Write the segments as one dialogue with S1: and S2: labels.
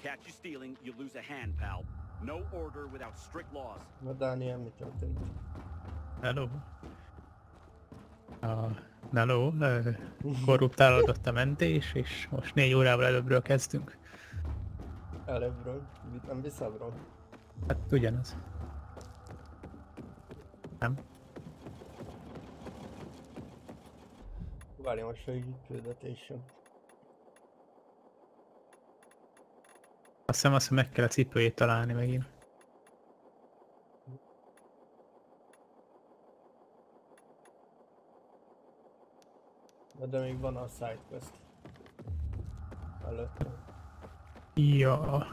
S1: Catch you stealing, you lose a hand, pal. No order without strict laws.
S2: Na Dániel, mi történt?
S3: Hello. Hello. Korruptálódott a mentés, és most 4 órával előbbről kezdtünk.
S2: Előbbről? Nem visszabbról?
S3: Hát ugyanaz. Nem?
S2: Várj, most egy küldetésem.
S3: Azt hiszem meg kell a cipőjét találni megint.
S2: De még van a sidequest. Előtte.
S3: Ja.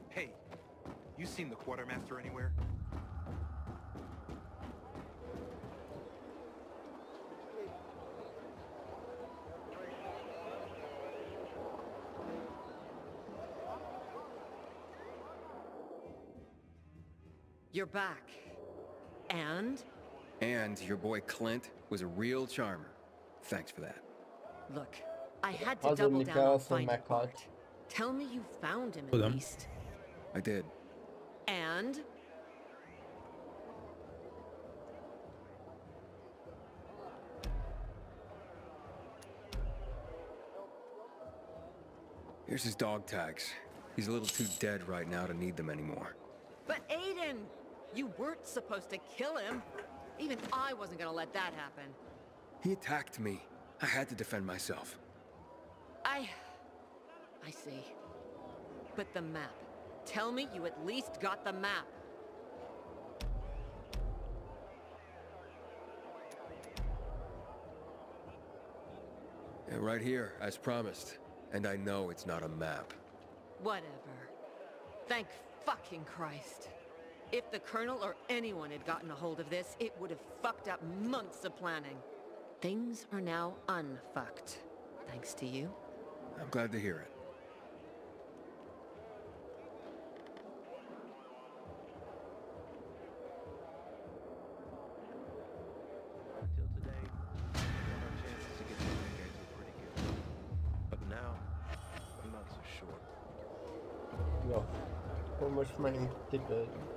S4: Hey, you seen the quartermaster anywhere?
S5: You're back. And?
S6: And your boy Clint was a real charmer. Thanks for that.
S5: Look, I had to double down on finding Bart. Tell me you found him at least.
S6: I did.
S5: And?
S6: Here's his dog tags. He's a little too dead right now to need them anymore.
S5: But Aiden! You weren't supposed to kill him. Even I wasn't gonna let that happen.
S6: He attacked me. I had to defend myself.
S5: I see. But the map. Tell me you at least got the map.
S6: Yeah, right here, as promised. And I know it's not a map.
S5: Whatever. Thank fucking Christ. If the Colonel or anyone had gotten a hold of this, it would have fucked up months of planning. Things are now unfucked. Thanks to you.
S6: I'm glad to hear it.
S4: Until today, our chances to get the renegades were pretty good. But now, I'm not so sure.
S2: Jó. Akkor most menjünk tipelni.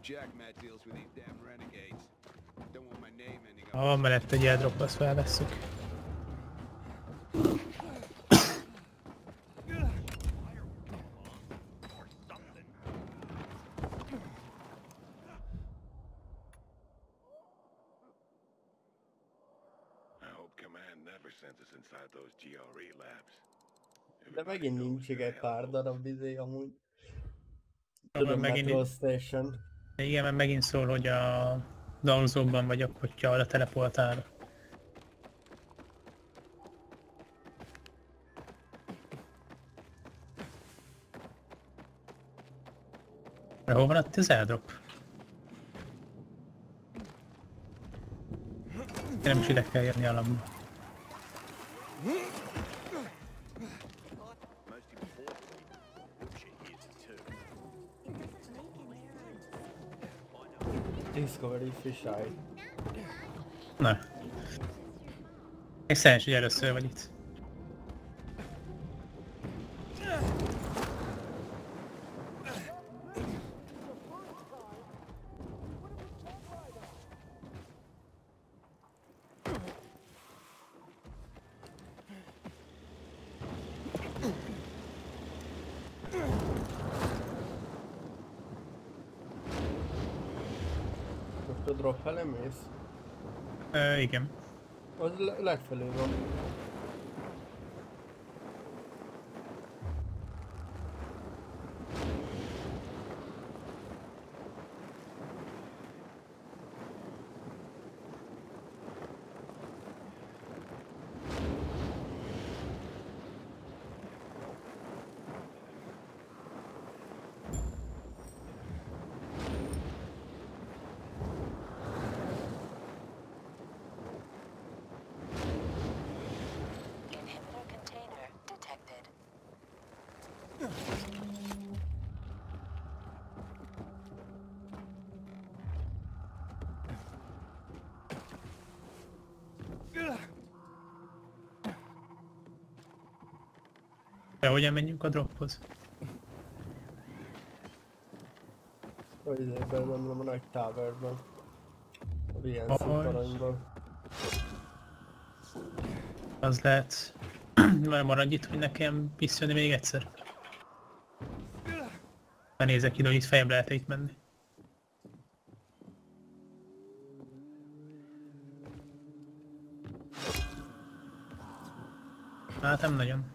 S7: Jack Matt deals with these damn renegades. Don't want my name ending up.
S3: Ha van mellett egy airdrop, azt felvesszük.
S2: De megint nincs egy pár darab izé amúgy.
S3: Tudom,
S2: Metro Station.
S3: Igen, mert megint szól, hogy a Downzone-ban vagyok, hogyha arra teleportál. Hol van ott az airdrop? Nem is ide kell érni alapba.
S2: Discovery Fisheye.
S3: Na. Még szerencsé, hogy először vagy itt.
S2: Most a drop felé mész?
S3: Igen.
S2: Az legfelül van.
S3: De hogyan menjünk a drophoz?
S2: Vagy izében, nem a nagy towerben. A VNC
S3: Ahogy.
S2: toronyból.
S3: Az lehet... Már maradj itt, hogy nekem visszajönni még egyszer. Benézek ide, hogy itt feljebb lehet itt menni. Hát nem nagyon.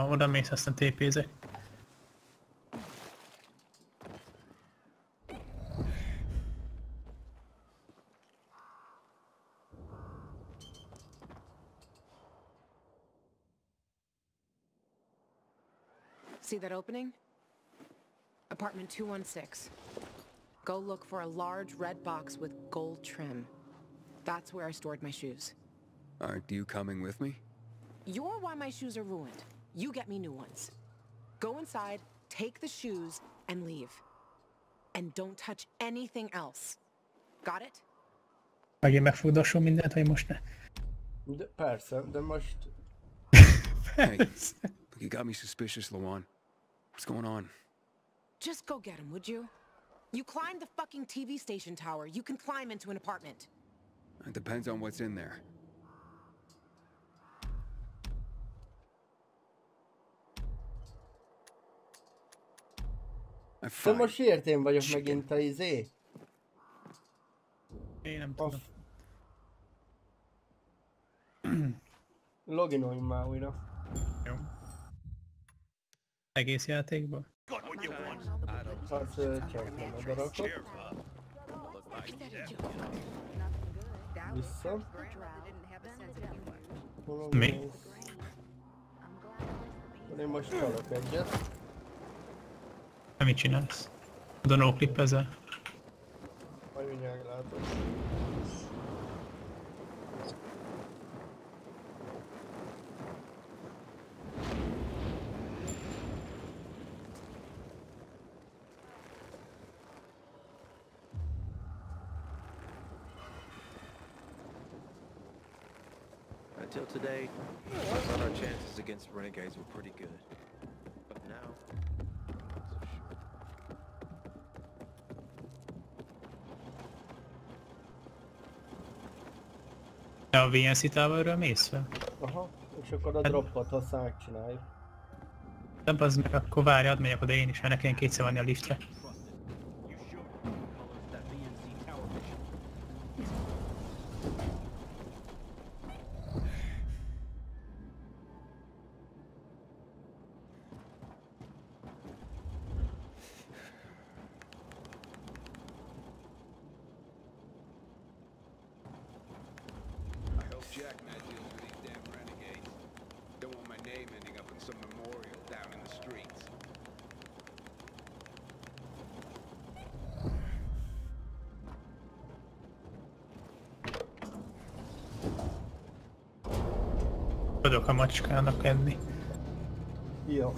S3: Oda mész, aztán tépézek.
S8: See that opening? Apartment 216. Go look for a large red box with gold trim. That's where I stored my shoes.
S6: Aren't you coming with me?
S8: You're why my shoes are ruined. You get me new ones. Go inside, take the shoes, and leave. And don't touch anything else. Got it?
S3: Megint megfogdosson mindent, hogy most ne.
S2: De persze, de most...
S6: Hey, you got me suspicious, Lawan. What's going on?
S8: Just go get him, would you? You climbed the fucking TV station tower. You can climb into an apartment.
S6: It depends on what's in there.
S2: De
S6: Fine.
S2: most miért én vagyok megint a izé?
S3: Én nem
S2: A...
S3: tudom.
S2: Loginoljunk már újra.
S3: Jó. Egész játékban?
S1: Got what you want.
S2: Az cseknem a darabot. Vissza. Hol
S3: Mi?
S2: mész? Én most csalok egyet.
S3: Nem mit csinálsz? Oda no-clippezel?
S2: Majd mindjárt látom.
S4: Until today, I thought our chances against renegades were pretty good. But now, not so sure.
S3: De a VNC Towerről mész fel?
S2: Aha, és akkor a droppot aztán megcsináljuk.
S3: Nem az meg, akkor várj, add megyek oda én is, mert nekem kétszer vanni a liftre.
S1: You should follow that VNC tower mission.
S7: I hope Jack Matt deals with these damn renegades. Don't want my name ending up in some memorial down in the streets.
S3: Tudok a macskának enni.
S2: Jó.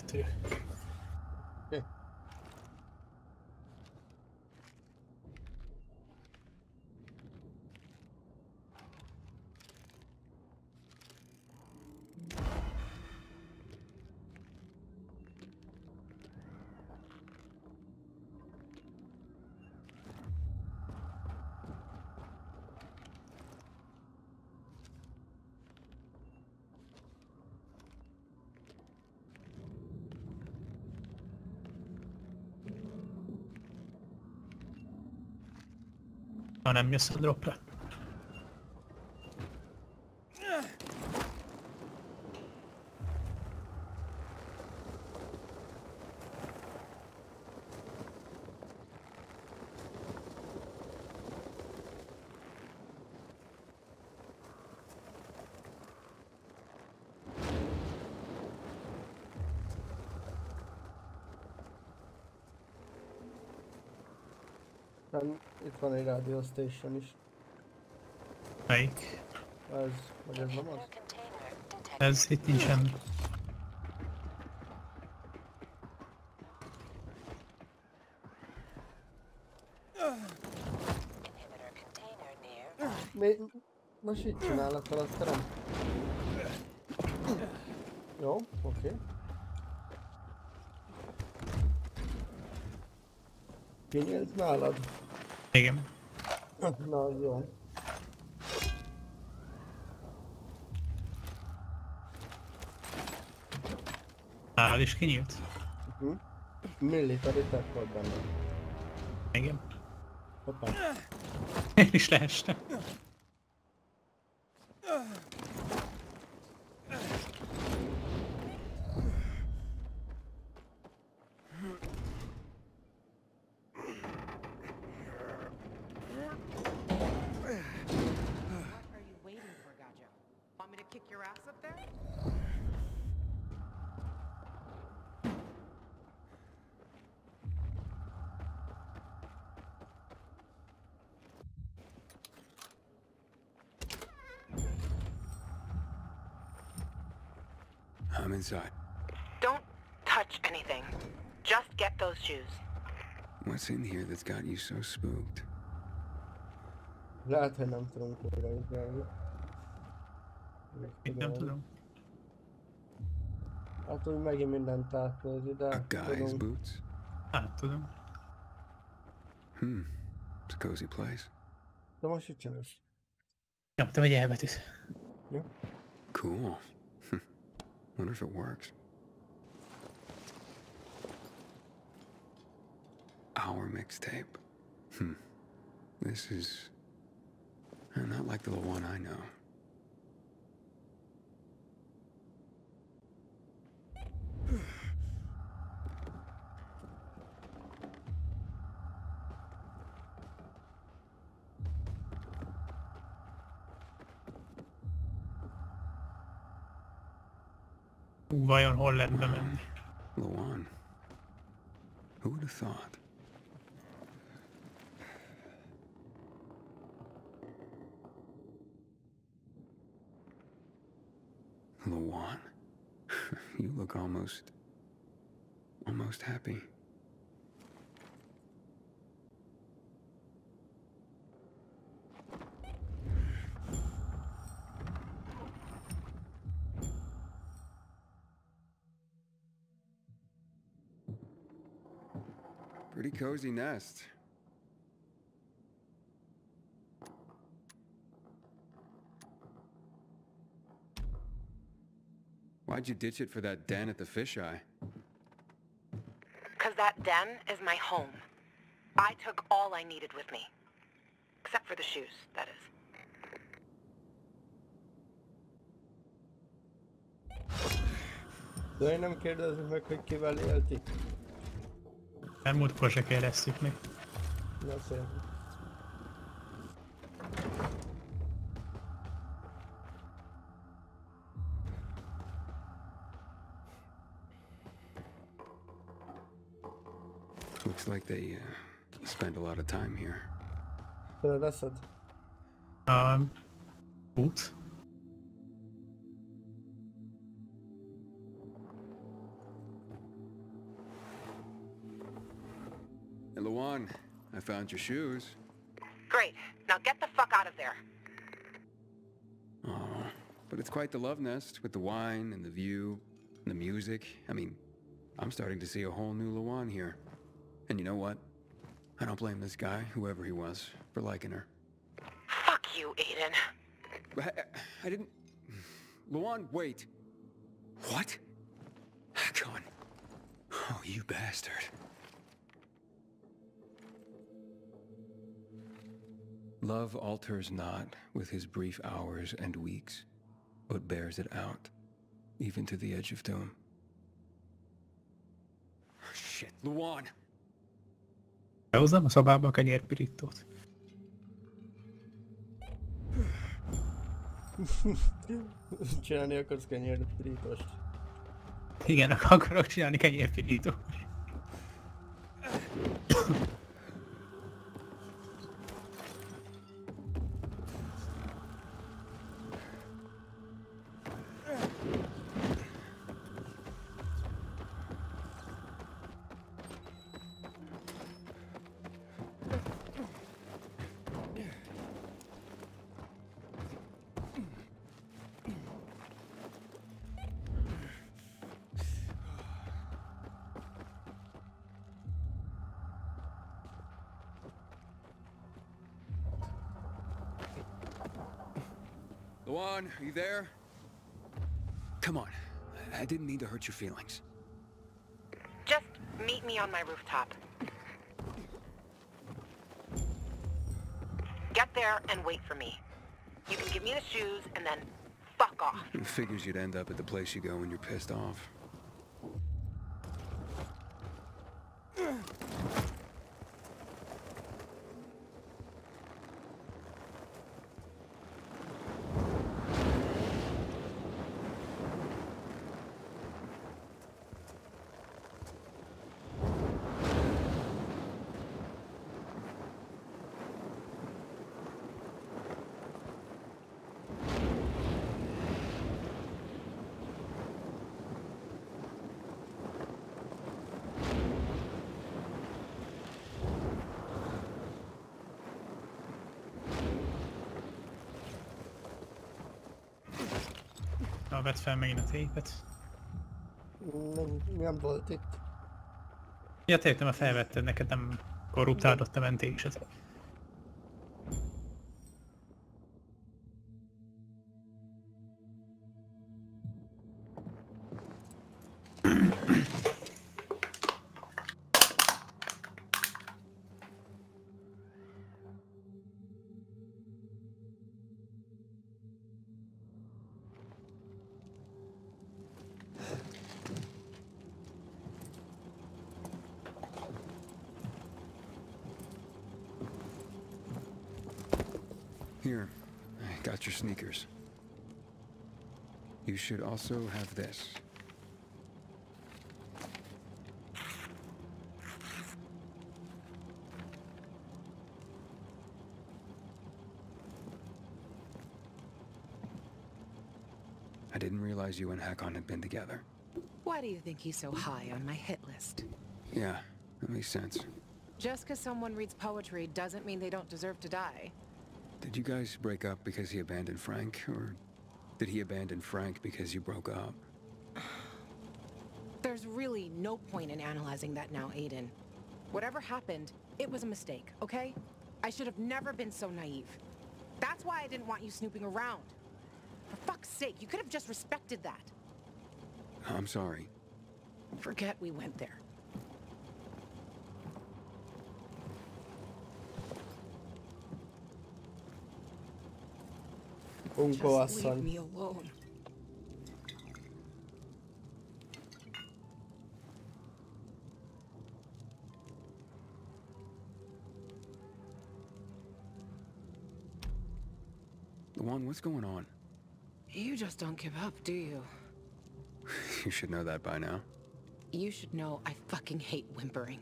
S3: 2.
S2: Oké.
S3: Ha nem jössz a dropra.
S2: Nem, itt van egy radio station is.
S3: Melyik?
S2: Ez, vagy ez nem az?
S3: Ez itt nincsen.
S2: Most így csinálok fel a terem. Jó, oké. Kinyílt nálad?
S3: Igen.
S2: Na, az jó.
S3: Nálad is kinyílt?
S2: Military tech volt benne.
S3: Igen.
S2: Hoppá.
S3: Én is leestem.
S6: I'm inside.
S8: Don't touch anything. Just get those shoes.
S6: What's in here that's got you so spooked?
S2: Lehet, hogy nem tudunk újraügyelni.
S3: Itt nem tudom.
S2: Hát úgy megint mindent átnézi, de
S6: A guy's
S2: tudunk.
S6: boots?
S3: Hát tudom.
S6: It's a cozy place.
S2: De most itt csinálsz.
S3: Nyomtam egy elbetűt.
S2: Jó?
S6: Cool. Wonder if it works. Our mixtape. This is not like the one I know.
S3: Vajon hol lehet bemenni?
S6: Lawan. Who would have thought? Lawan, you look almost happy. Pretty cozy nest. Why'd you ditch it for that den at the fisheye?
S8: 'Cause that den is my home. I took all I needed with me. Except for the shoes, that is.
S2: De én nem kérdezzük meg, hogy kivel élt itt.
S3: Mert múltkor se kérdeztük még.
S2: Na szép.
S6: Looks like they spend a lot of time here.
S2: Tudod eszed?
S3: Út?
S6: Hey, Luan, I found your shoes.
S8: Great. Now get the fuck out of there.
S6: Oh, but it's quite the love nest with the wine and the view and the music. I mean, I'm starting to see a whole new Luan here. And you know what? I don't blame this guy, whoever he was, for liking her.
S8: Fuck you, Aiden.
S6: I didn't... Luan, wait. What? Hakon. Oh, you bastard. Love alters not with his brief hours and weeks, but bears it out, even to the edge of doom. Oh, shit, Luan!
S3: Behozzam a szobába a kenyérpirítót.
S2: Csinálni akarsz kenyérpirítóst?
S3: Igen, akarok csinálni kenyérpirítót.
S6: Luan, are you there? Come on. I didn't mean to hurt your feelings.
S8: Just meet me on my rooftop. Get there and wait for me. You can give me the shoes and then fuck off.
S6: It figures you'd end up at the place you go when you're pissed off.
S3: Vedd fel megint a tépet.
S2: Nem volt itt.
S3: Ja, tényleg nem felvetted, neked nem korruptálott a mentésed.
S6: Here, I got your sneakers. You should also have this. I didn't realize you and Hakon had been together.
S8: Why do you think he's so high on my hit list?
S6: Yeah, that makes sense.
S8: Just because someone reads poetry doesn't mean they don't deserve to die.
S6: Did you guys break up because he abandoned Frank, or did he abandon Frank because you broke up?
S8: There's really no point in analyzing that now, Aiden. Whatever happened, it was a mistake, okay? I should have never been so naive. That's why I didn't want you snooping around. For fuck's sake, you could have just respected that.
S6: I'm sorry.
S8: Forget we went there.
S2: Unko
S8: Just leave
S2: asszony.
S8: me alone.
S6: Luan, what's going on?
S8: You just don't give up, do you?
S6: You should know that by now.
S8: You should know I fucking hate whimpering.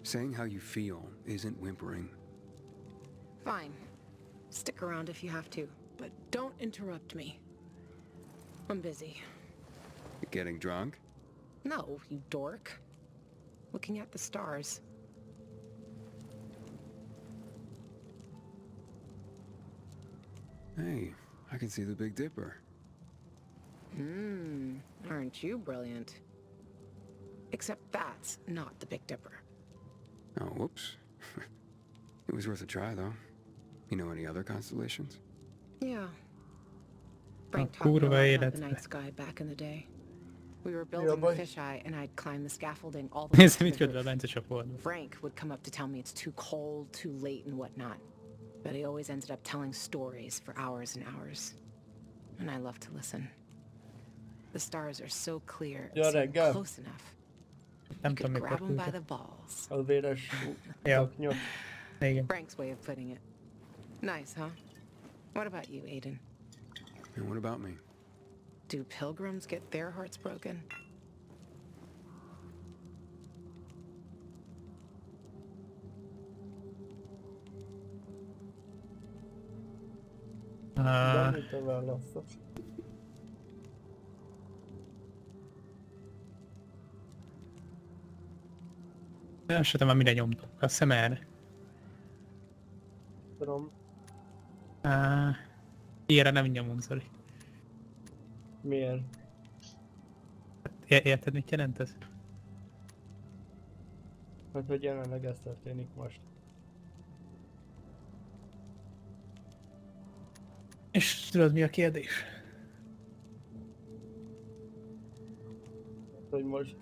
S6: Saying how you feel isn't whimpering.
S8: Fine. Stick around if you have to, but don't interrupt me. I'm busy.
S6: Getting drunk?
S8: No, you dork. Looking at the stars.
S6: Hey, I can see the Big Dipper.
S8: Aren't you brilliant? Except that's not the Big Dipper.
S6: Oh, whoops. It was worth a try, though. You know any other constellations?
S8: Yeah. Frank
S3: A
S8: taught me a
S3: kurva
S8: lot about the
S3: életbe.
S8: night sky back in the day. We were building the
S2: boy.
S8: fisheye, and I'd climb the scaffolding all the way
S3: Nézd,
S8: to
S3: mit
S8: the
S3: köd a
S8: roof.
S3: Bence csoportba.
S8: Frank would come up to tell me it's too cold, too late, and whatnot. But he always ended up telling stories for hours and hours. And I love to listen. The stars are so clear,
S2: Ja,
S8: so
S2: reggel.
S8: close enough.
S3: Nem
S8: You
S3: tudom,
S8: could
S3: mikor
S8: grab them by
S3: küldte.
S8: the balls.
S2: A véres
S3: Ja,
S2: taknyok.
S3: igen.
S8: Frank's way of putting it. Nice, huh? What about you, Aiden?
S6: And what about me?
S8: Do pilgrims get their hearts broken?
S3: Uh,
S2: De mit a választok?
S3: azt sem tudom, már mire nyomtunk. Azt hiszem erre.
S2: Tudom,
S3: Ilyenre nem nyomunk, Zoli.
S2: miért?
S3: Érted, mit jelent ez?
S2: Hát, hogy jelenleg ez történik most.
S3: És tudod, mi a kérdés?
S2: Hogy most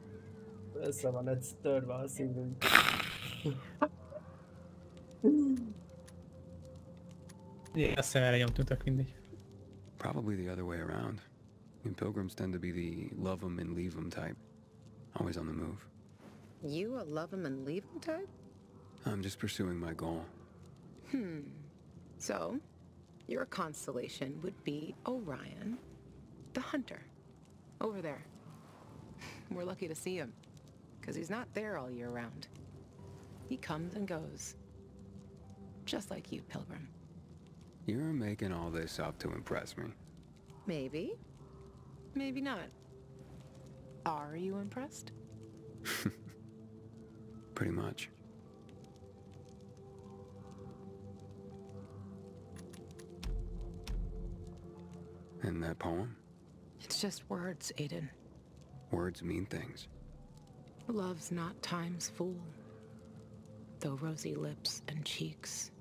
S2: össze van egy törve a szívünk.
S3: Igen, azt hiszem erre nyomtunk, tök mindegy.
S6: Probably the other way around. Pilgrims tend to be the love 'em and leave 'em type. Always on the move.
S8: You a love 'em and leave 'em type?
S6: I'm just pursuing my goal.
S8: So, your constellation would be Orion, the hunter. Over there. We're lucky to see him, because he's not there all year round. He comes and goes. Just like you, Pilgrim.
S6: You're making all this up to impress me.
S8: Maybe. Maybe not. Are you impressed?
S6: Pretty much. And that poem?
S8: It's just words, Aiden.
S6: Words mean things.
S8: Love's not time's fool, though rosy lips and cheeks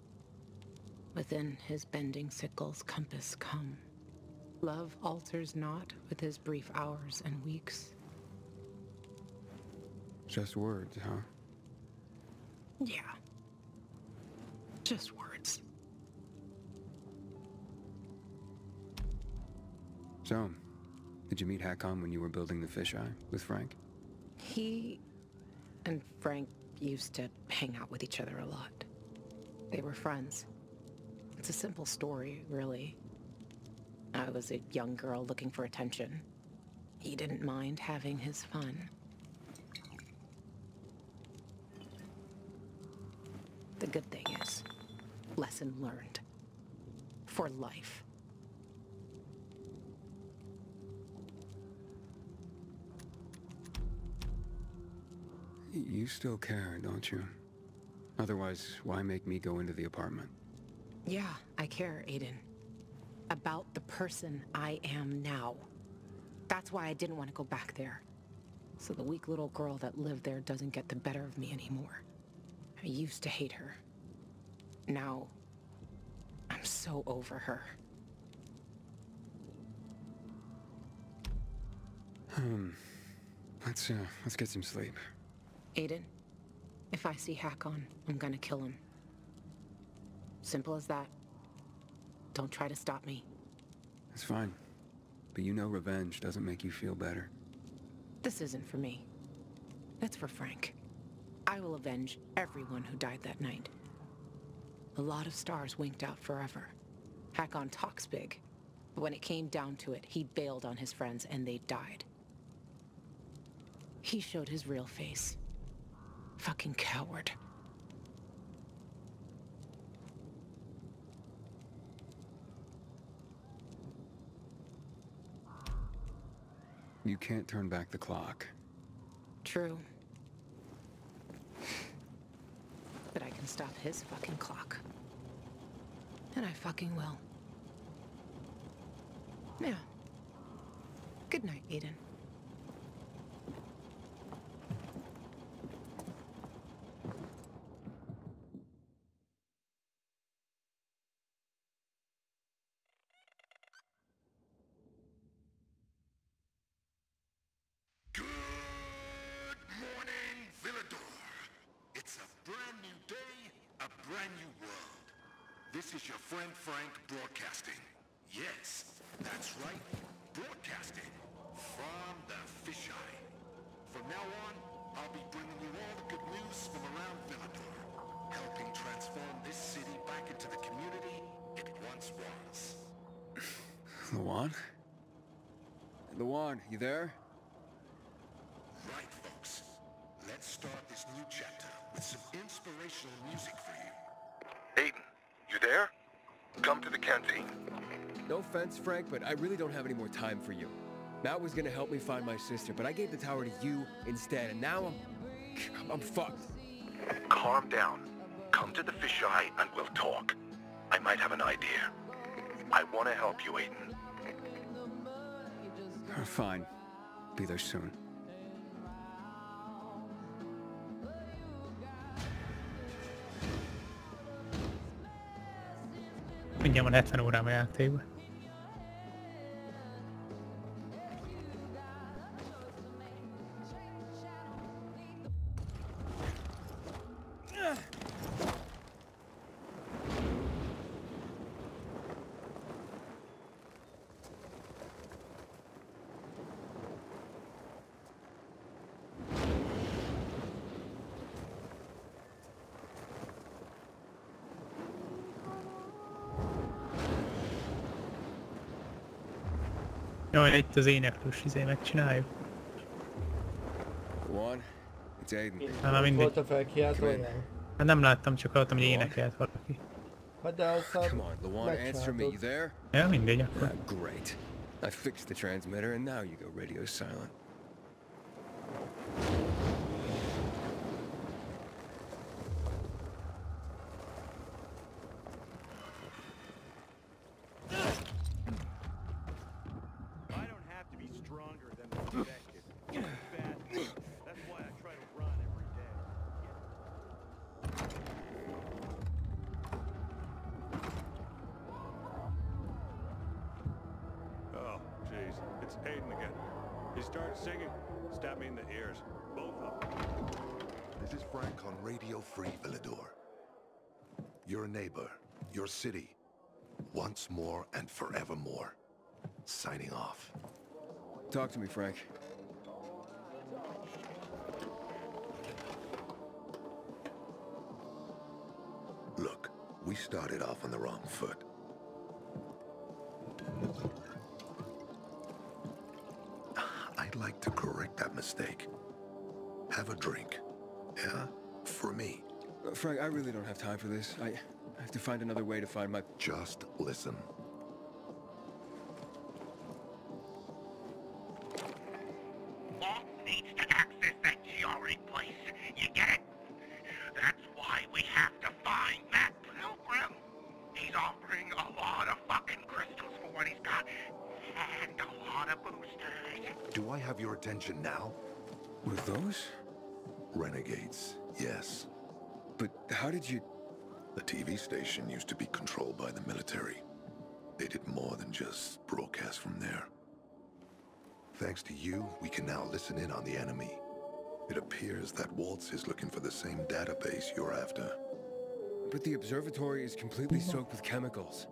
S8: within his bending sickle's compass come. Love alters not with his brief hours and weeks.
S6: Just words, huh?
S8: Yeah. Just words.
S6: So, did you meet Hakon when you were building the fisheye with Frank?
S8: He and Frank used to hang out with each other a lot. They were friends. It's a simple story, really. I was a young girl looking for attention. He didn't mind having his fun. The good thing is, lesson learned. For life.
S6: You still care, don't you? Otherwise, why make me go into the apartment?
S8: Yeah, I care, Aiden. About the person I am now. That's why I didn't want to go back there. So the weak little girl that lived there doesn't get the better of me anymore. I used to hate her. Now, I'm so over her.
S6: Let's get some sleep.
S8: Aiden, if I see Hakon, I'm gonna kill him. Simple as that. Don't try to stop me.
S6: It's fine. But you know revenge doesn't make you feel better.
S8: This isn't for me. It's for Frank. I will avenge everyone who died that night. A lot of stars winked out forever. Hakon talks big, but when it came down to it, he bailed on his friends and they died. He showed his real face. Fucking coward.
S6: You can't turn back the clock.
S8: True. But I can stop his fucking clock. And I fucking will. Yeah. Good night, Aiden.
S9: Good morning, Villador. It's a brand new day, a brand new world. This is your friend Frank broadcasting. Yes, that's right, broadcasting from the fisheye. From now on, I'll be bringing you all the good news from around Villador, helping transform this city back into the community it once was.
S6: Lawan? Lawan, you there?
S9: Right, folks. Let's start this new chapter with some inspirational music for you. Aiden, you there? Come to the canteen.
S6: No offense, Frank, but I really don't have any more time for you. Matt was gonna help me find my sister, but I gave the tower to you instead, and now I'm fucked.
S9: Calm down. Come to the fisheye and we'll talk. I might have an idea. I want to help you, Aiden.
S6: Fine. Be there soon.
S3: Mindjárt van 70 órám a játékban. Jaj, itt az éneklős megcsináljuk.
S6: Lawan, it's Aiden.
S3: Na mindegy.
S2: Volt a felkiáltóján?
S3: Hát nem láttam, csak hallottam, hogy énekelt valaki.
S2: Hát de aztán
S6: Come on, Lawan, answer me. You there?
S3: Ja, mindegy akkor.
S6: Great. I fixed the transmitter and now you go radio silent.
S1: I don't have to be stronger than the objective. I'm fast. That's why I try to run every day. Oh, jeez. It's Aiden again. He started singing. Stabbed me in the ears. Both of them.
S9: This is Frank on Radio Free Villador. Your neighbor, your city, once more and forevermore. Signing off.
S6: Talk to me, Frank.
S9: Look, we started off on the wrong foot. I'd like to correct that mistake. Have a drink. Yeah? For me.
S6: Frank, I really don't have time for this. I have to find another way to find my...
S9: Just listen.
S10: Walt needs to access that GRE place. You get it? That's why we have to find Matt Pilgrim. He's offering a lot of fucking crystals for what he's got. And a lot of boosters.
S9: Do I have your attention now?
S6: With those?
S9: Renegades, yes.
S6: But how did you...
S9: The TV station used to be controlled by the military. They did more than just broadcast from there. Thanks to you, we can now listen in on the enemy. It appears that Waltz is looking for the same database you're after.
S6: But the observatory is completely soaked with chemicals.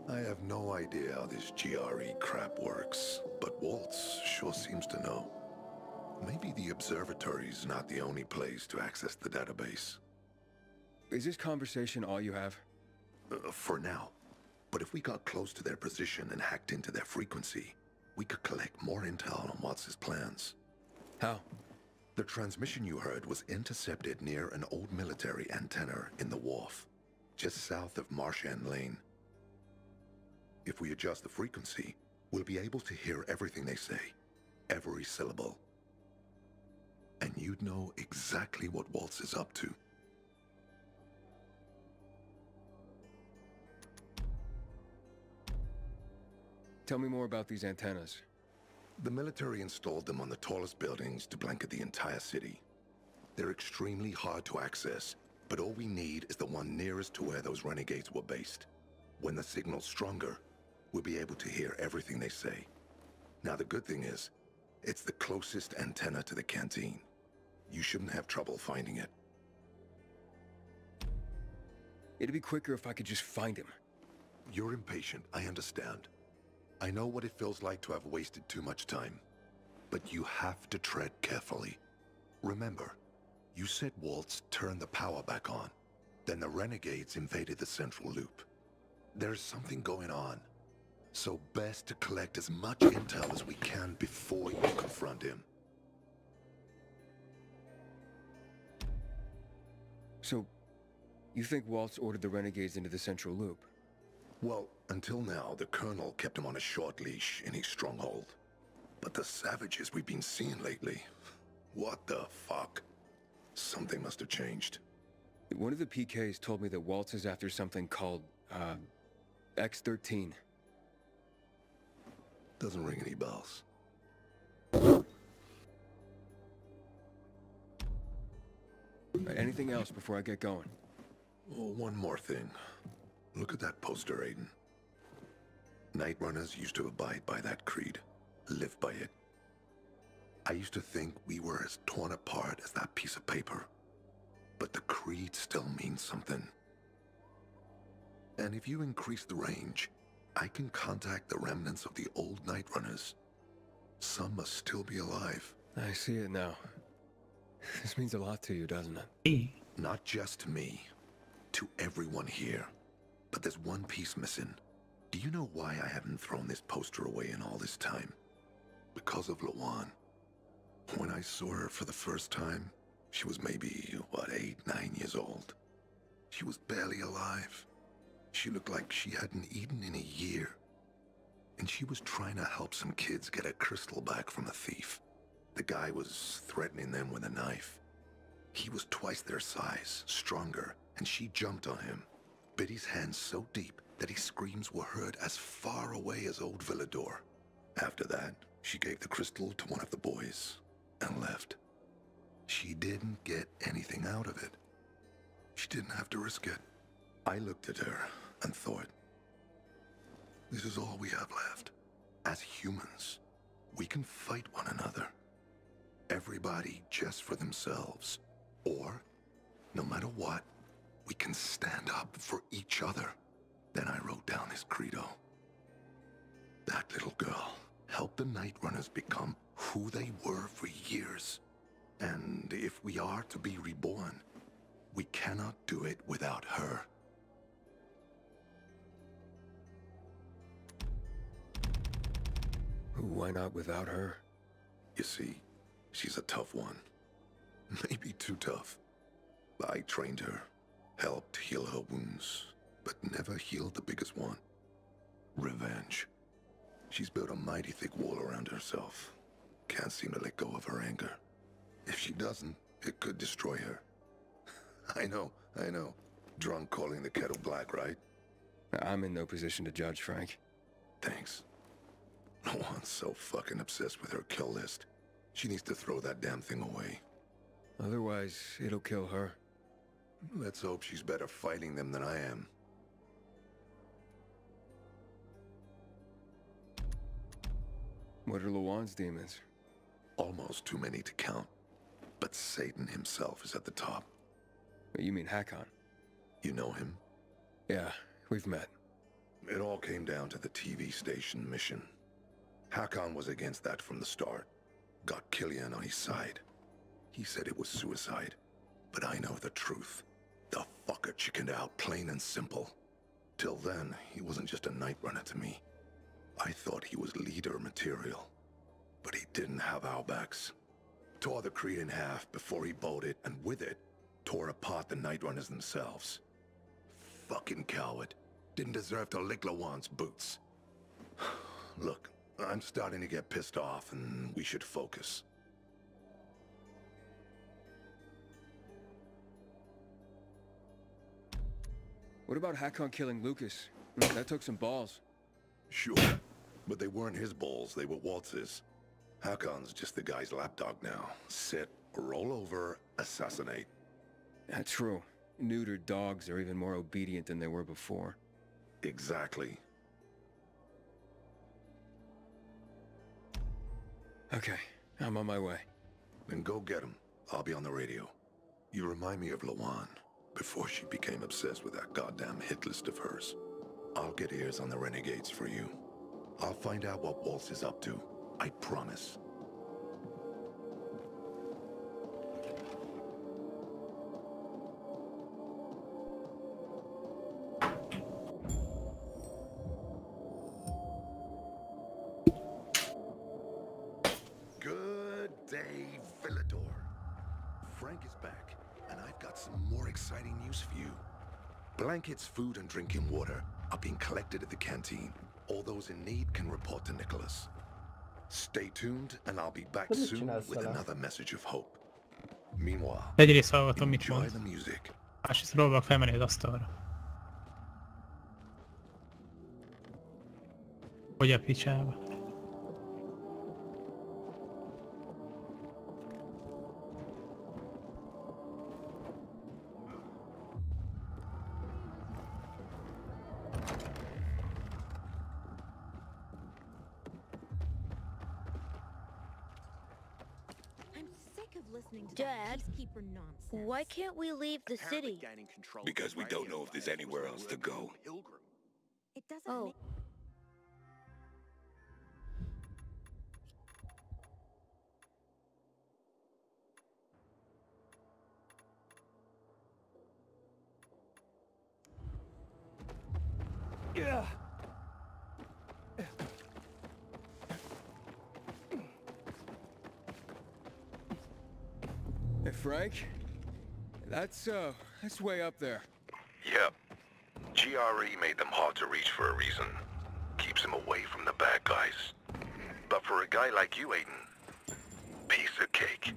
S9: I have no idea how this GRE crap works, but Waltz sure seems to know. Maybe the observatory's not the only place to access the database.
S6: Is this conversation all you have?
S9: For now. But if we got close to their position and hacked into their frequency, we could collect more intel on Watts' plans.
S6: How?
S9: The transmission you heard was intercepted near an old military antenna in the wharf, just south of Marchand Lane. If we adjust the frequency, we'll be able to hear everything they say, every syllable. And you'd know exactly what Waltz is up to.
S6: Tell me more about these antennas.
S9: The military installed them on the tallest buildings to blanket the entire city. They're extremely hard to access, but all we need is the one nearest to where those renegades were based. When the signal's stronger, we'll be able to hear everything they say. Now the good thing is, it's the closest antenna to the canteen. You shouldn't have trouble finding it.
S6: It'd be quicker if I could just find him.
S9: You're impatient, I understand. I know what it feels like to have wasted too much time. But you have to tread carefully. Remember, you said Waltz turned the power back on. Then the renegades invaded the central loop. There's something going on. So best to collect as much intel as we can before you confront him.
S6: So, you think Waltz ordered the renegades into the central loop?
S9: Well, until now, the Colonel kept him on a short leash in his stronghold. But the savages we've been seeing lately... What the fuck? Something must have changed.
S6: One of the PKs told me that Waltz is after something called, X-13.
S9: Doesn't ring any bells.
S6: Right, anything else before I get going?
S9: Oh, one more thing. Look at that poster, Aiden. Night Runners used to abide by that creed, live by it. I used to think we were as torn apart as that piece of paper. But the creed still means something. And if you increase the range, I can contact the remnants of the old Night Runners. Some must still be alive.
S6: I see it now. This means a lot to you, doesn't it?
S9: Not just to me. To everyone here. But there's one piece missing. Do you know why I haven't thrown this poster away in all this time? Because of Lawan. When I saw her for the first time, she was maybe, 8, 9 years old. She was barely alive. She looked like she hadn't eaten in a year. And she was trying to help some kids get a crystal back from a thief. The guy was threatening them with a knife. He was twice their size, stronger, and she jumped on him. Bit his hands so deep that his screams were heard as far away as Old Villador. After that, she gave the crystal to one of the boys and left. She didn't get anything out of it. She didn't have to risk it. I looked at her and thought, this is all we have left. As humans, we can fight one another. Everybody just for themselves. Or, no matter what, we can stand up for each other. Then I wrote down this credo. That little girl helped the Night Runners become who they were for years. And if we are to be reborn, we cannot do it without her.
S6: Why not without her?
S9: You see, she's a tough one. Maybe too tough. I trained her, helped heal her wounds, but never healed the biggest one. Revenge. She's built a mighty thick wall around herself. Can't seem to let go of her anger. If she doesn't, it could destroy her. I know. Drunk calling the kettle black, right?
S6: I'm in no position to judge, Frank.
S9: Thanks. Lawan's so fucking obsessed with her kill list. She needs to throw that damn thing away.
S6: Otherwise, it'll kill her.
S9: Let's hope she's better fighting them than I am.
S6: What are Lawan's demons?
S9: Almost too many to count. But Satan himself is at the top.
S6: You mean Hakon?
S9: You know him?
S6: Yeah, we've met.
S9: It all came down to the TV station mission. Hakon was against that from the start. Got Killian on his side. He said it was suicide. But I know the truth. The fucker chickened out, plain and simple. Till then, he wasn't just a Night Runner to me. I thought he was leader material. But he didn't have our backs. Tore the Creed in half before he bowed it, and with it, tore apart the Night Runners themselves. Fucking coward. Didn't deserve to lick Lawan's boots. Look, I'm starting to get pissed off, and we should focus.
S6: What about Hakon killing Lucas? That took some balls.
S9: Sure.
S11: But they weren't his balls, they were Waltz's. Hakon's just the guy's lapdog now. Sit, roll over, assassinate.
S6: That's true. Neutered dogs are even more obedient than they were before.
S11: Exactly.
S6: Okay, I'm on my way.
S11: Then go get him. I'll be on the radio. You remind me of Lawan, before she became obsessed with that goddamn hit list of hers. I'll get ears on the renegades for you. I'll find out what Waltz is up to. I promise. Good day, Villador. Frank is back, and I've got some more exciting news for you. Blankets, food, and drinking water are being collected at the canteen. All those in need can report to Nicholas. Stay tuned, and I'll be back soon with another message of hope. Meanwhile,
S3: Egyrészt hallgatom, mit
S11: enjoy
S3: mond.
S11: the music.
S3: Másrészt próbálok felmenni az asztalra. Hogy a picsába.
S12: Dad, why can't we leave the city?
S11: Because we don't know if there's anywhere else to go.
S12: It doesn't
S6: Yeah. Hey, Frank. That's way up there.
S11: Yep. GRE made them hard to reach for a reason. Keeps them away from the bad guys. But for a guy like you, Aiden, piece of cake.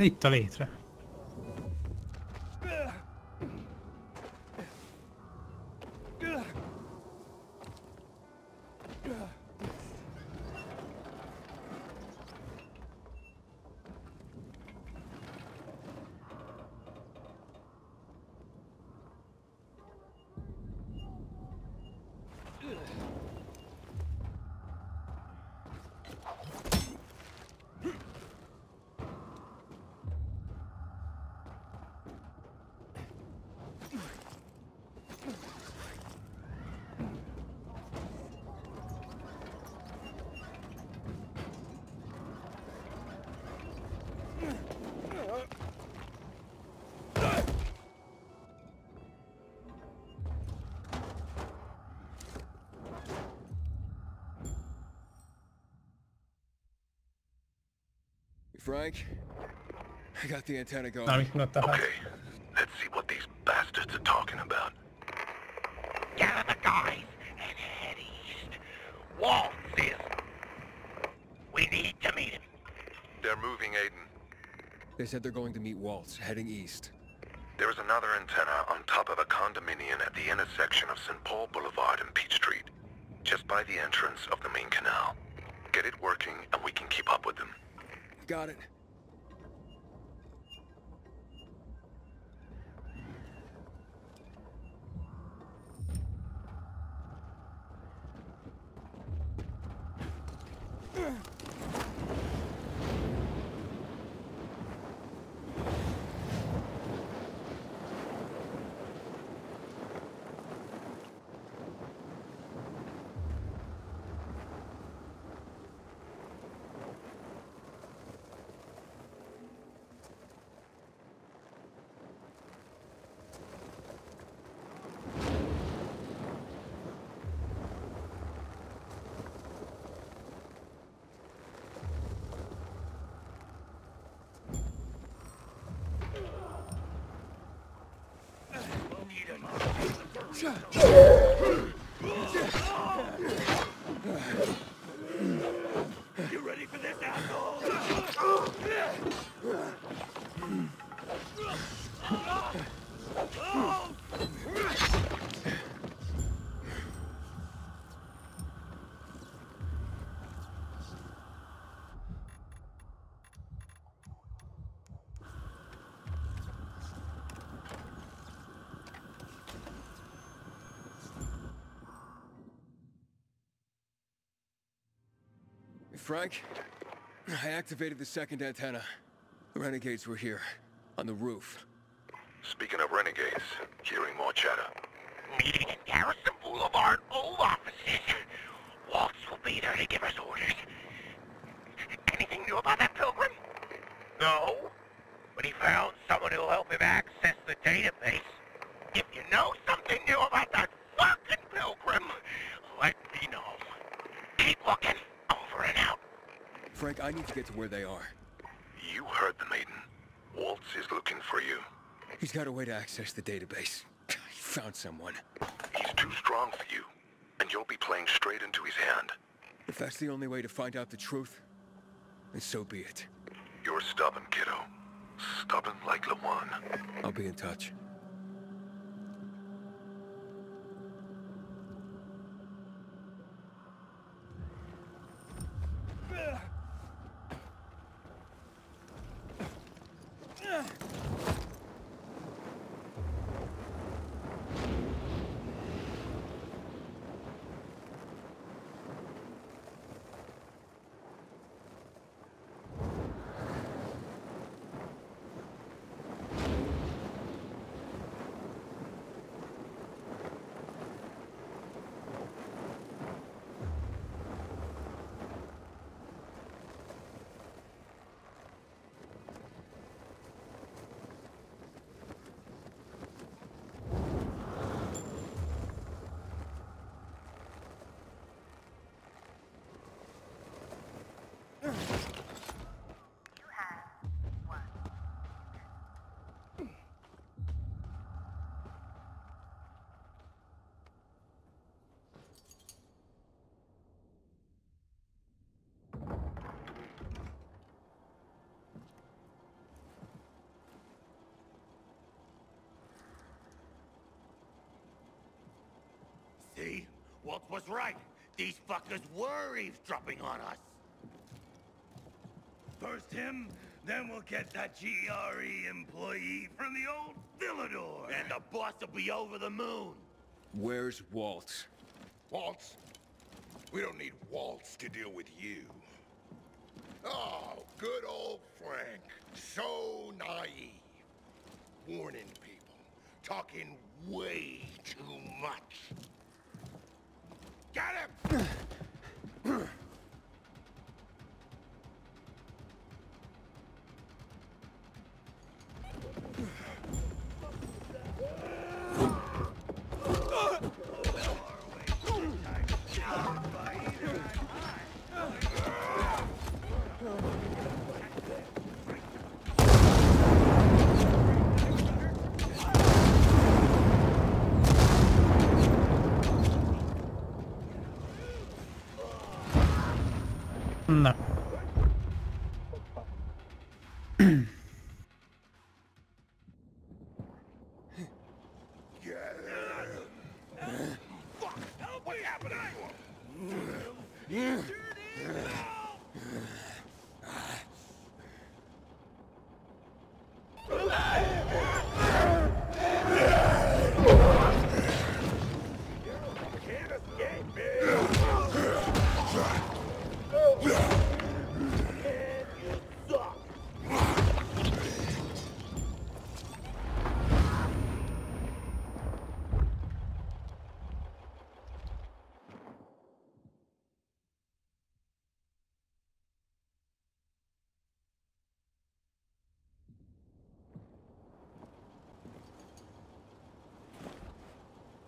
S3: Itt a létre.
S6: Frank, I got the antenna going.
S9: Okay, let's see what these bastards are talking about.
S10: Gather the guys and head east. Waltz is... We need to meet him.
S9: They're moving, Aiden.
S6: They said they're going to meet Waltz, heading east.
S9: There is another antenna on top of a condominium at the intersection of St. Paul Boulevard and Peach Street, just by the entrance of the main canal. Get it working and we can keep up with them.
S6: Got it.
S1: You ready for this, asshole?
S6: Frank, I activated the second antenna. The renegades were here, on the roof.
S9: Speaking of renegades, hearing more chatter.
S10: Meeting in Garrison Boulevard, old offices. Waltz will be there to give us orders. Anything new about that pilgrim? No, but he found someone who'll help him access the database. If you know something new about that fucking pilgrim, let me know. Keep looking. Over and out.
S6: Frank, I need to get to where they are.
S9: You heard the maiden. Waltz is looking for you.
S6: He's got a way to access the database. He found someone.
S9: He's too strong for you, and you'll be playing straight into his hand.
S6: If that's the only way to find out the truth, then so be it.
S9: You're stubborn, kiddo. Stubborn like Lawan.
S6: I'll be in touch.
S10: Walt was right. These fuckers were eavesdropping on us.
S1: First him, then we'll get that GRE employee from the old Villador.
S10: And the boss will be over the moon.
S6: Where's Walt?
S11: Waltz? We don't need Waltz to deal with you. Oh, good old Frank. So naive. Warning people. Talking way too much. Got him!
S3: Na.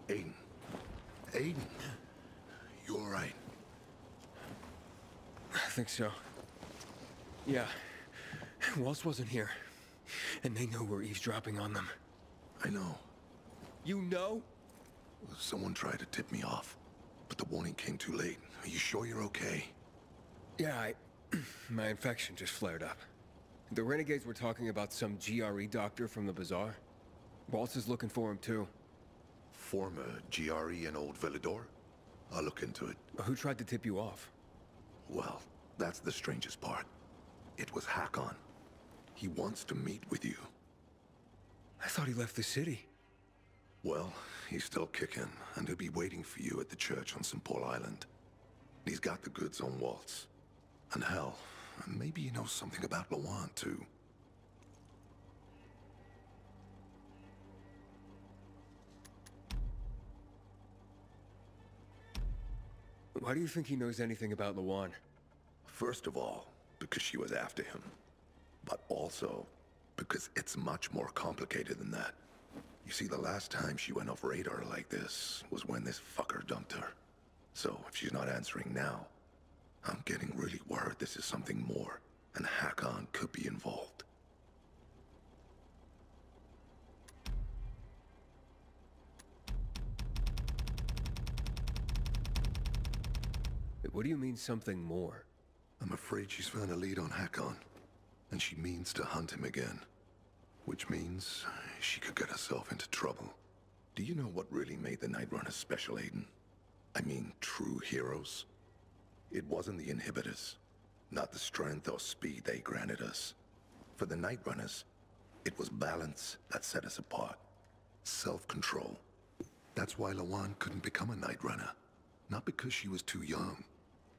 S11: Aiden. Aiden. You all right?
S6: I think so. Yeah. Waltz wasn't here. And they know we're eavesdropping on them.
S11: I know.
S6: You know?
S11: Someone tried to tip me off, but the warning came too late. Are you sure you're okay?
S6: Yeah, my infection just flared up. The renegades were talking about some GRE doctor from the bazaar. Waltz is looking for him too.
S11: Former GRE in Old Villador? I'll look into it.
S6: Who tried to tip you off?
S11: Well, that's the strangest part. It was Hakon. He wants to meet with you.
S6: I thought he left the city.
S11: Well, he's still kicking, and he'll be waiting for you at the church on St. Paul Island. He's got the goods on Waltz. And hell, maybe he knows something about Lawan, too.
S6: Why do you think he knows anything about Lawan?
S11: First of all, because she was after him. But also, because it's much more complicated than that. You see, the last time she went off radar like this was when this fucker dumped her. So, if she's not answering now, I'm getting really worried this is something more, and Hakon could be involved.
S6: What do you mean, something more?
S11: I'm afraid she's found a lead on Hakon, and she means to hunt him again. Which means she could get herself into trouble. Do you know what really made the Night Runners special, Aiden? I mean, true heroes? It wasn't the inhibitors, not the strength or speed they granted us. For the Night Runners, it was balance that set us apart. Self-control. That's why Lawan couldn't become a Night Runner. Not because she was too young.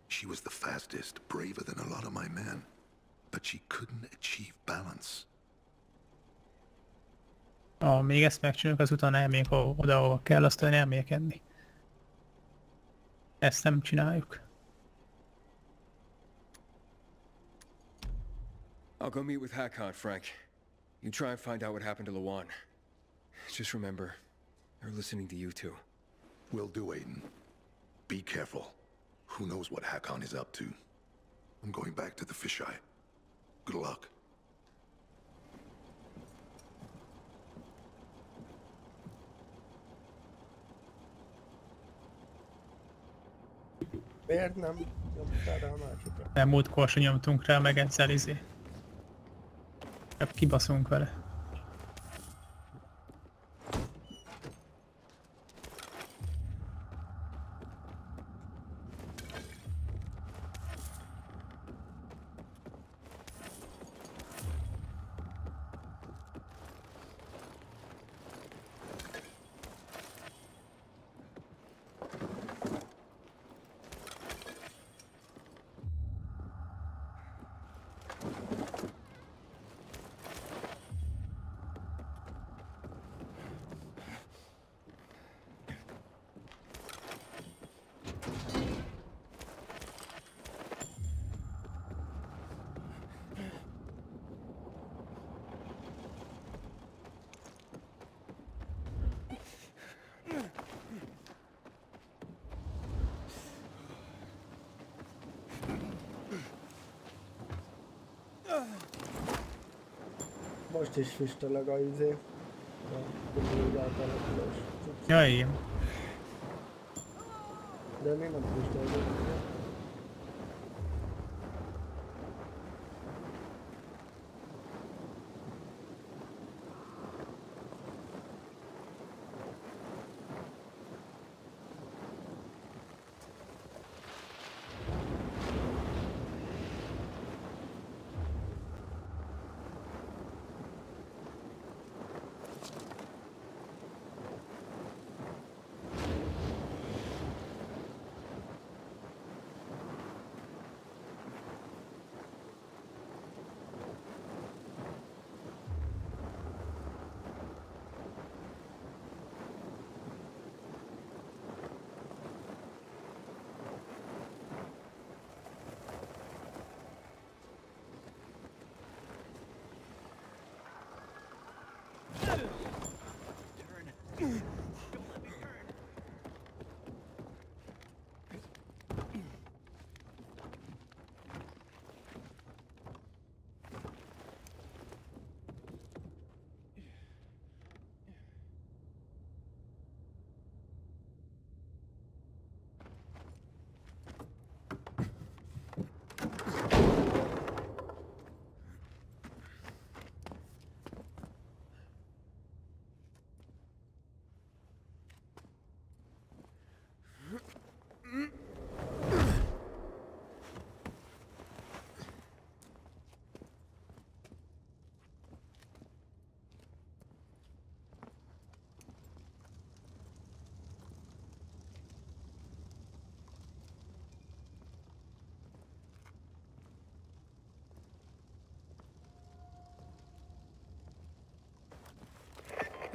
S11: She was the fastest, braver than a lot of my men. But she couldn't achieve balance.
S3: Ha még ezt megcsináljuk, azután elmegyünk oda, ahova kell, aztán elmegyek enni. Ezt nem csináljuk.
S6: I'll go meet with Hakon, Frank. You try and find out what happened to Lawan. Just remember, they're listening to you too.
S11: Will do, Aiden. Be careful. Who knows what Hakon is up to? I'm going back to the fisheye. Good luck.
S2: Miért nem nyomtál rá a másikat?
S3: Nem, múltkor se nyomtunk rá, meg egyszer kibaszunk vele.
S2: Most is füstöleg a izé. A különböző általános.
S3: Ja, igen.
S2: De még nem füstöleg.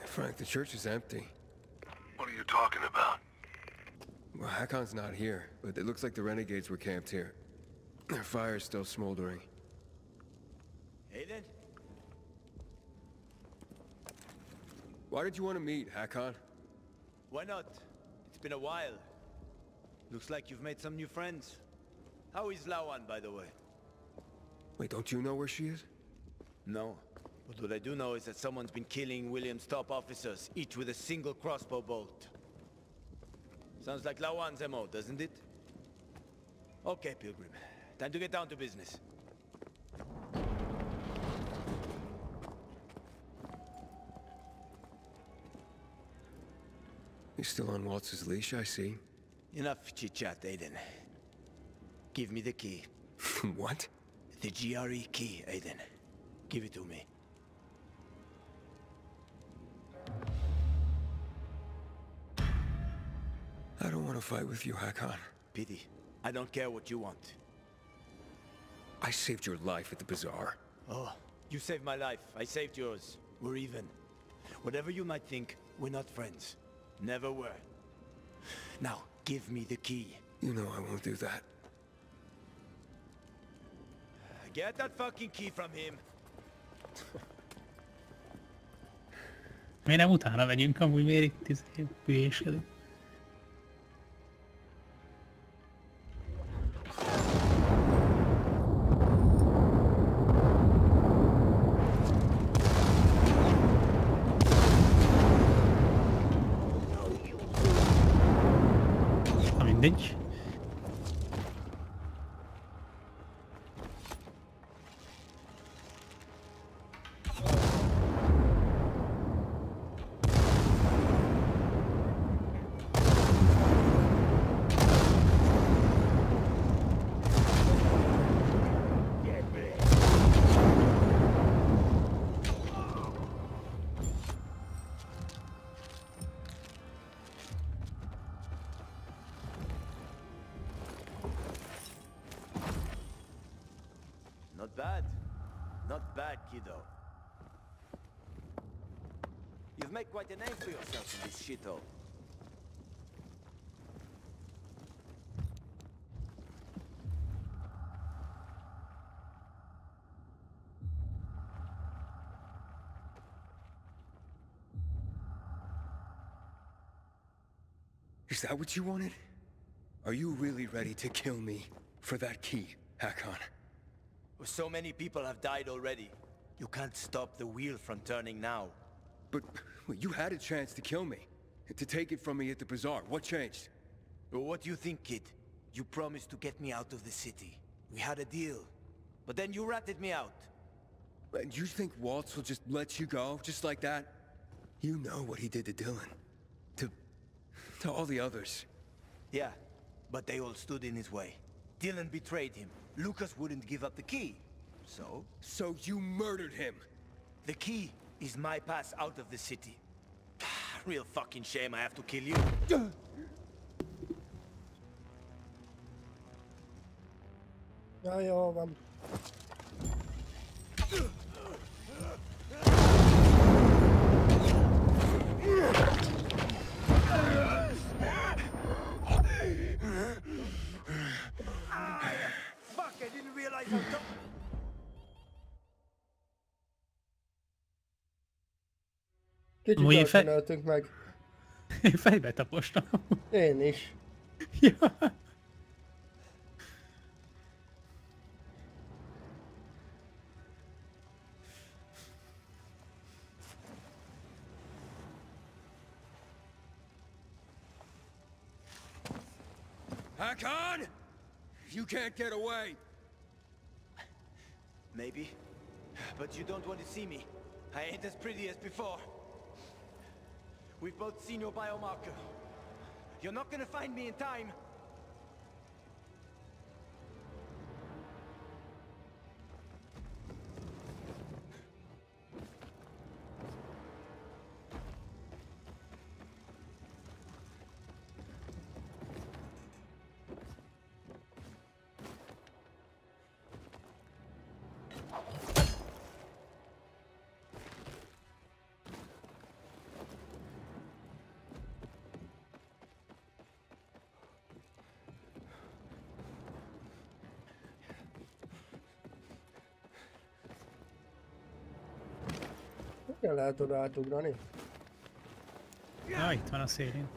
S6: Frank, the church is empty.
S9: What are you talking about?
S6: Well, Hakon's not here, but it looks like the renegades were camped here. Their fire is still smoldering.
S1: Aiden?
S6: Why did you want to meet, Hakon?
S1: Why not? It's been a while. Looks like you've made some new friends. How is Lawan, by the way?
S6: Wait, don't you know where she is?
S1: No. But what I do know is that someone's been killing William's top officers, each with a single crossbow bolt. Sounds like Lawan's MO, doesn't it? Okay, Pilgrim. Time to get down to business.
S6: He's still on Waltz's leash, I see.
S1: Enough chit-chat, Aiden. Give me the key.
S6: What?
S1: The GRE key, Aiden. Give it to me.
S6: I don't want to fight with you, Hakon.
S1: Pity. I don't care what you want.
S6: I saved your life at the bazaar.
S1: Oh, you saved my life. I saved yours. We're even. Whatever you might think, we're not friends. Never were. Now, give me the key.
S6: You know I won't do that.
S1: Get that fucking key from him.
S3: Miért nem utána megyünk, amúgy miért itt hülyéskedik? Na mindegy.
S1: Not bad. Not bad, kiddo. You've made quite a name for yourself in this shithole.
S6: Is that what you wanted? Are you really ready to kill me for that key, Hakon?
S1: So many people have died already. You can't stop the wheel from turning now.
S6: But you had a chance to kill me. To take it from me at the bazaar. What changed?
S1: Well, what do you think, kid? You promised to get me out of the city. We had a deal. But then you ratted me out.
S6: And you think Waltz will just let you go, just like that? You know what he did to Dylan. To all the others.
S1: Yeah, but they all stood in his way. Dylan betrayed him. Lucas wouldn't give up the key. So?
S6: So you murdered him?
S1: The key is my pass out of the city. Real fucking shame I have to kill you.
S2: Ja, jó van.
S1: Fuck, I didn't realize how tough...
S2: Kicsit eltűnöltünk meg.
S3: Én fejbe tapostam.
S2: Én is.
S3: Ja.
S6: Hakon! You can't get away!
S1: Maybe. But you don't want to see me. I ain't as pretty as before. We've both seen your biomarker. You're not gonna find me in time.
S2: Hogyan lehet oda átugrani?
S3: Ja, itt van a szélén.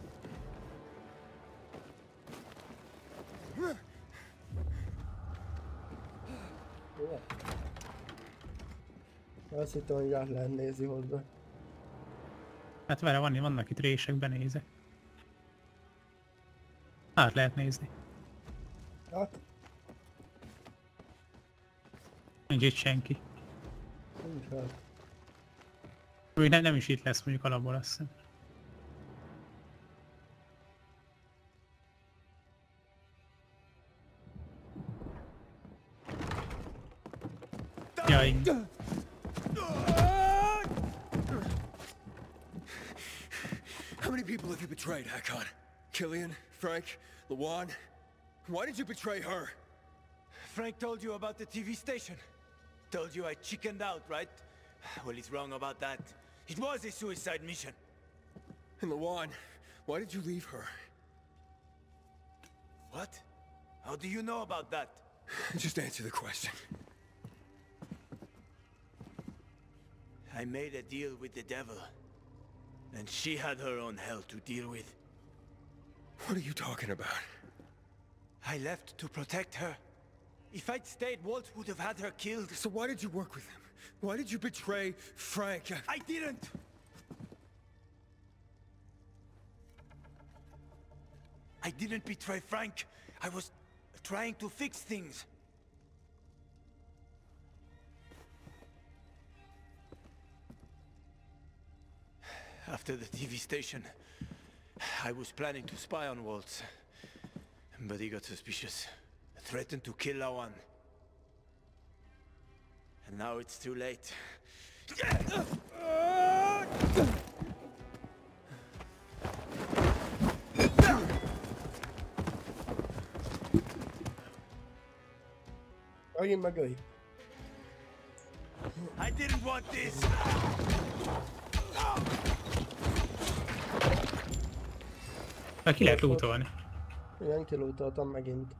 S2: Jó. Azt hittem, hogy át lehet nézni hozzá.
S3: Hát vele vannak itt rések, benézek. Át lehet nézni.
S2: Hát?
S3: Nincs itt senki.
S2: Nincs hát.
S3: Úgy nem is itt lesz mondjuk alapból, azt hiszem. Jaj.
S6: How many people have you betrayed, Hakon? Killian? Frank? Lawan? Why did you betray her?
S1: Frank told you about the TV station. Told you I chickened out, right? Well, he's wrong about that. It was a suicide mission.
S6: And Lawan, why did you leave her?
S1: What? How do you know about that?
S6: Just answer the question.
S1: I made a deal with the devil. And she had her own hell to deal with.
S6: What are you talking about?
S1: I left to protect her. If I'd stayed, Walt would have had her killed.
S6: So why did you work with him? Why did you betray Frank?
S1: I didn't! I didn't betray Frank. I was trying to fix things. After the TV station, I was planning to spy on Waltz. But he got suspicious. Threatened to kill Lawan. And now it's too late.
S2: Megint megöljük.
S1: I didn't want this!
S3: Ki lehet lootolni.
S2: Igen, kilútoltam megint.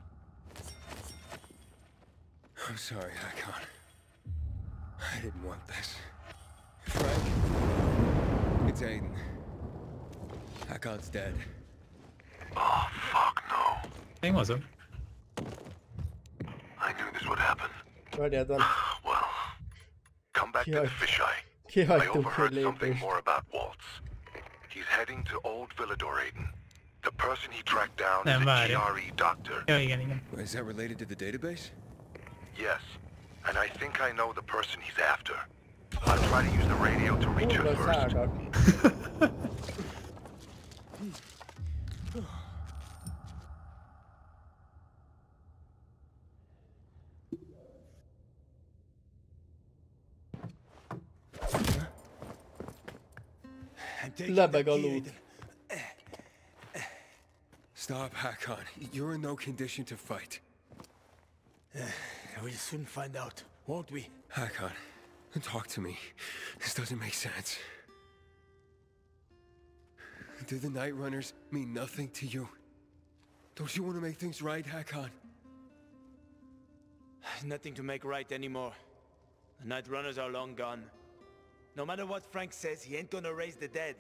S6: I'm sorry, Hakon. I didn't want this. Frank? It's Aiden. Hakon's dead.
S9: Oh, fuck no.
S3: Én mozog.
S9: I knew this would happen.
S2: Várjad van.
S9: Well, come back
S11: back to the fisheye. I overheard something more about Waltz. He's heading to Old Villador, Aiden. The person he tracked down is a GRE doctor.
S6: Is that related to the database?
S11: Yes, and I think I know the person he's after. I'll try to use the radio to reach him first.
S2: Lebeg a lód.
S6: Stop, Hakon. You're in no condition to fight.
S1: We'll soon find out, won't we?
S6: Hakon, talk to me. This doesn't make sense. Do the Night Runners mean nothing to you? Don't you want to make things right, Hakon?
S1: Nothing to make right anymore. The Night Runners are long gone. No matter what Frank says, he ain't gonna raise the dead.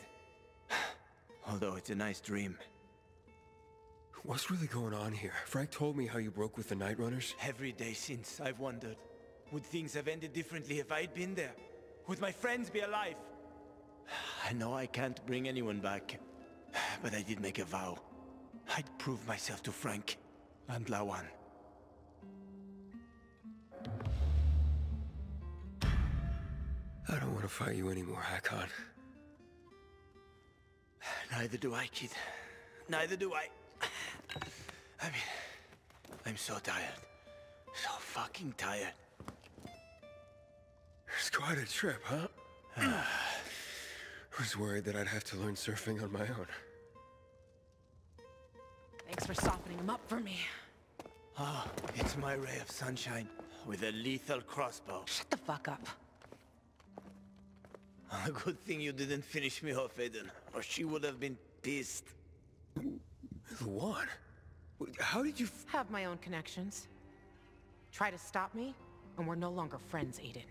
S1: Although it's a nice dream.
S6: What's really going on here? Frank told me how you broke with the Night Runners.
S1: Every day since, I've wondered. Would things have ended differently if I'd been there? Would my friends be alive? I know I can't bring anyone back. But I did make a vow. I'd prove myself to Frank and Lawan.
S6: I don't want to fight you anymore, Hakon.
S1: Neither do I, kid. Neither do I. I mean, I'm so tired. So fucking tired.
S6: It's quite a trip, huh? I was worried that I'd have to learn surfing on my own.
S8: Thanks for softening him up for me.
S1: Ah, it's my ray of sunshine with a lethal crossbow.
S8: Shut the fuck up.
S1: A good thing you didn't finish me off, Aiden, or she would have been pissed.
S6: Lawan? How did you
S8: have my own connections? Try to stop me, and we're no longer friends, Aiden.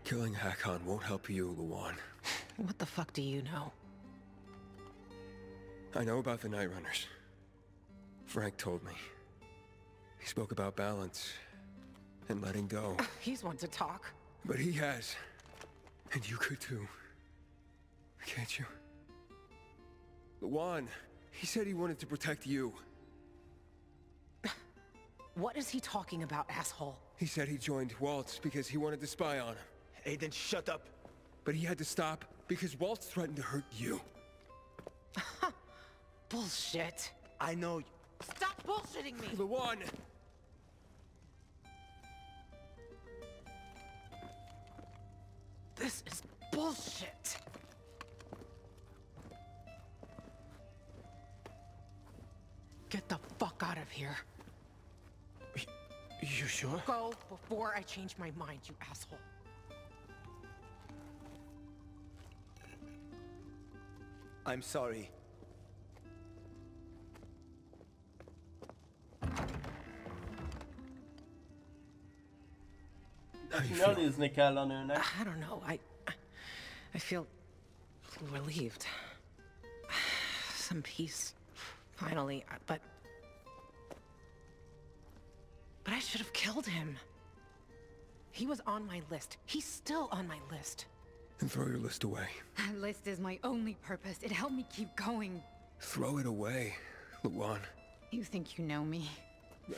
S6: Killing Hakon won't help you, Lawan.
S8: What the fuck do you know?
S6: I know about the Night Runners. Frank told me. He spoke about balance and letting go.
S8: He's one to talk.
S6: But he has. And you could too. Can't you? Lawan, he said he wanted to protect you.
S8: What is he talking about, asshole?
S6: He said he joined Waltz because he wanted to spy on him.
S1: Aiden, shut up.
S6: But he had to stop because Waltz threatened to hurt you.
S8: Bullshit.
S1: I know.
S8: Stop bullshitting me!
S6: Lawan!
S8: This is bullshit. Get the fuck out of here.
S1: You sure?
S8: Go before I change my mind, you asshole.
S1: I'm sorry.
S2: Nyalizni kell a nőnek.
S8: I don't know. I feel relieved. Some peace, finally. But I should have killed him. He was on my list. He's still on my list.
S6: And throw your list away.
S13: That list is my only purpose. It helped me keep going.
S6: Throw it away, Lawan.
S13: You think you know me?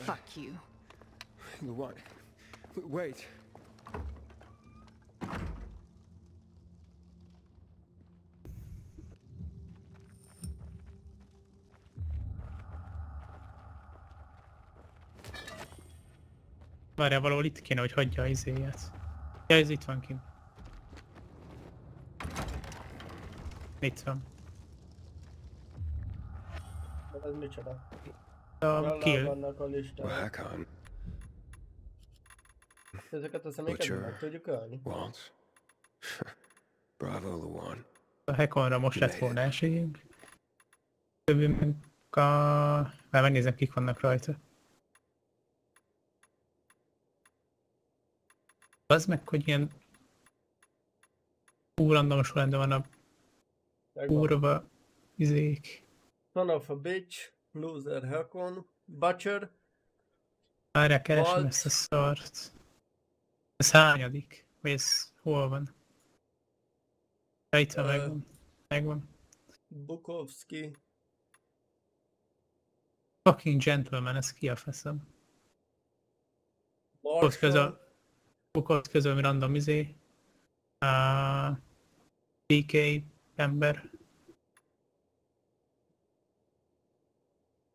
S13: Fuck you.
S6: Lawan, wait.
S3: Várjál, valahol itt kéne, hogy hagyja az izéját. Ja, ez itt van kint. Itt van.
S2: Ez micsoda?
S3: A kill.
S2: Vannak a listán. Ezeket a személyeket meg tudjuk ölni?
S6: Waltz. Bravo, Lawan.
S3: A Hakonra most lett volna esélyünk. Többi meg a... Már megnézem, kik vannak rajta. Az meg, hogy ilyen... Random sorrendben van a... Kurva... izék.
S2: Son of a bitch, loser Hakon, Butcher,
S3: Várjál, keresem
S2: What?
S3: ezt a szart. Ez hányadik? Vagy ez hol van? Ja, itt van, megvan. Megvan.
S2: Bukowski.
S3: Fucking gentleman, ez ki a feszem? Bukowski közül random izé. PK ember.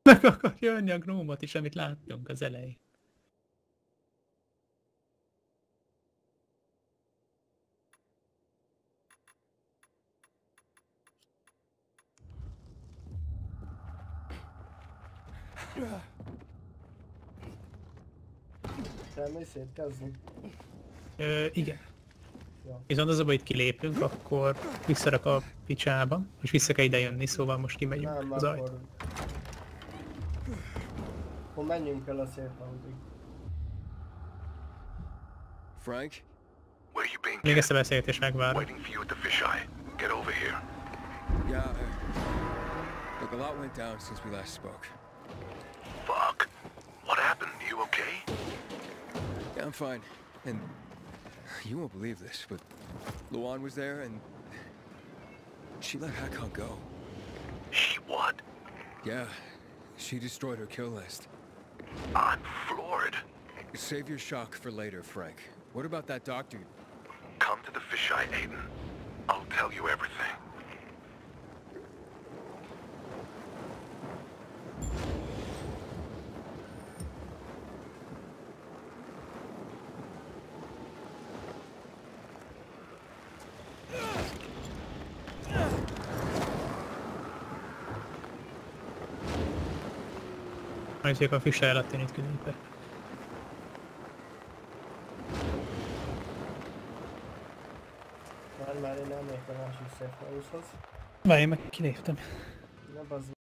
S3: Meg akarja önni a gnómot is, amit láttunk az elején.
S2: Elmész szétkezni?
S3: Igen.
S2: Ja.
S3: Viszont az a baj, hogy kilépünk, akkor visszarak a picsába, és vissza kell ide jönni, szóval most kimegyünk
S2: Nem,
S3: az ajtó.
S2: Akkor menjünk el a szélhaudig.
S6: Frank?
S9: Where you been?
S3: Még ezt a beszélgetést megvárom.
S9: Waiting for you at the fisheye. Get over here.
S6: Yeah, look, a lot went down since we last spoke.
S9: Fuck. What happened? You okay?
S6: Yeah, I'm fine. And you won't believe this, but Luan was there and she let Hakon go.
S9: She what?
S6: Yeah, she destroyed her kill list.
S9: I'm floored.
S6: Save your shock for later, Frank. What about that doctor?
S9: Come to the fisheye, Aiden. I'll tell you everything.
S3: Majd a fissel alatt én itt kilépek.
S2: Már én elmegyek a másik szélhauszhoz.
S3: Várj, én meg kiléptem.
S2: Ne bazd